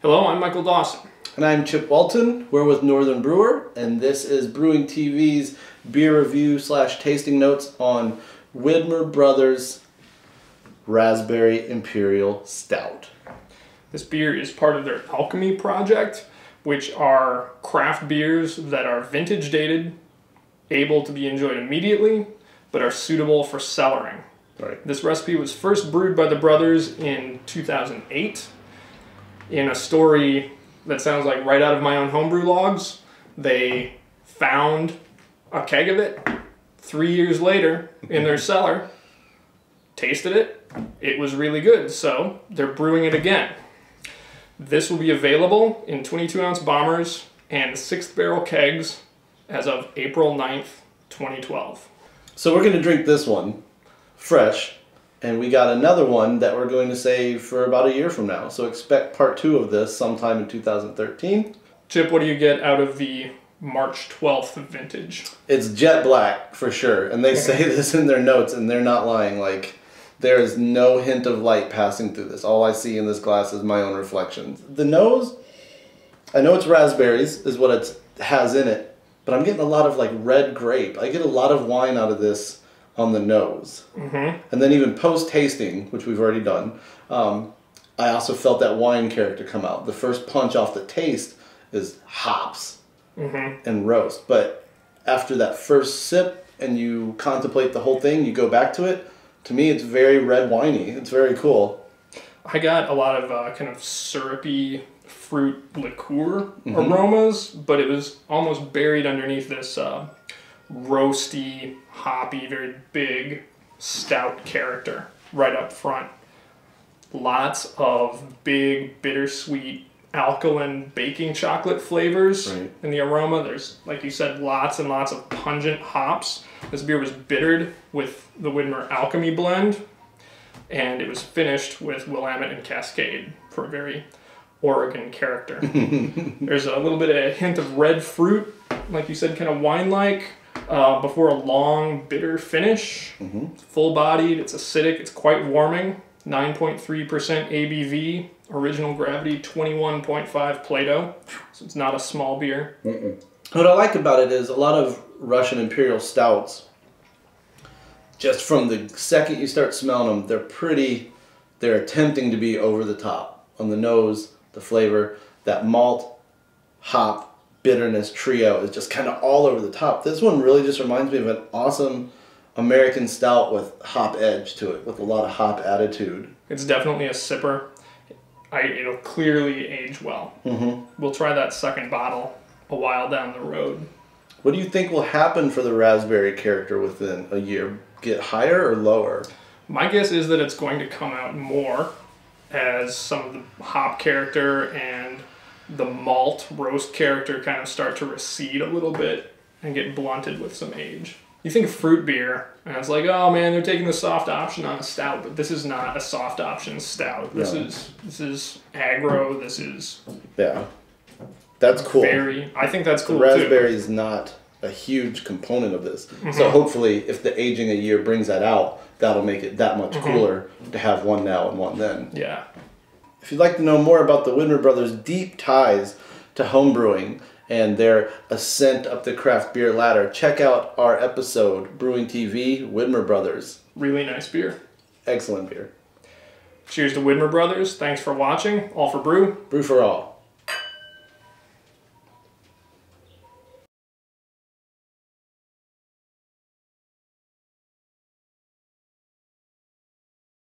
Hello, I'm Michael Dawson. And I'm Chip Walton. We're with Northern Brewer, and this is Brewing TV's beer review / tasting notes on Widmer Brothers Raspberry Imperial Stout. This beer is part of their Alchemy project, which are craft beers that are vintage dated, able to be enjoyed immediately, but are suitable for cellaring. Right. This recipe was first brewed by the brothers in 2008. In a story that sounds like right out of my own homebrew logs, they found a keg of it 3 years later in their cellar, tasted it, it was really good, so they're brewing it again. This will be available in 22-ounce bombers and 6th barrel kegs as of April 9th, 2012. So we're going to drink this one fresh, and we got another one that we're going to save for about a year from now. So expect part 2 of this sometime in 2013. Chip, what do you get out of the March 12th vintage? It's jet black for sure, and they say this in their notes, and they're not lying. Like, there is no hint of light passing through this. All I see in this glass is my own reflections. The nose, I know it's raspberries is what it has in it, but I'm getting a lot of like red grape. I get a lot of wine out of this on the nose. And then even post-tasting, which we've already done, I also felt that wine character come out. The first punch off the taste is hops and roast. But after that first sip and you contemplate the whole thing, you go back to it, to me it's very red winey. It's very cool. I got a lot of kind of syrupy fruit liqueur aromas, but it was almost buried underneath this roasty, hoppy, very big stout character right up front. Lots of big, bittersweet, alkaline baking chocolate flavors in the aroma. There's, like you said, lots and lots of pungent hops. This beer was bittered with the Widmer Alchemy blend, and it was finished with Willamette and Cascade for a very Oregon character. There's a little bit of a hint of red fruit, like you said, kind of wine-like, before a long, bitter finish. Full-bodied, it's acidic, it's quite warming. 9.3% ABV, original gravity 21.5 Plato, so it's not a small beer. What I like about it is a lot of Russian Imperial Stouts, just from the second you start smelling them, they're attempting to be over the top. On the nose, the flavor, that malt, hop, bitterness trio is just kind of all over the top. This one really just reminds me of an awesome American stout with hop edge to it, with a lot of hop attitude. It's definitely a sipper. It'll clearly age well. We'll try that second bottle a while down the road. What do you think will happen for the raspberry character within a year? Get higher or lower? My guess is that it's going to come out more as some of the hop character and the malt roast character kind of start to recede a little bit and get blunted with some age. You think fruit beer, and it's like, oh man, they're taking the soft option on a stout, but this is not a soft option stout. This is aggro. This is that's cool. I think that's cool. The raspberry is not a huge component of this, so hopefully, if the aging a year brings that out, that'll make it that much cooler to have one now and one then. Yeah. If you'd like to know more about the Widmer Brothers' deep ties to homebrewing and their ascent up the craft beer ladder, check out our episode, Brewing TV, Widmer Brothers. Really nice beer. Excellent beer. Cheers to Widmer Brothers. Thanks for watching. All for brew. Brew for all.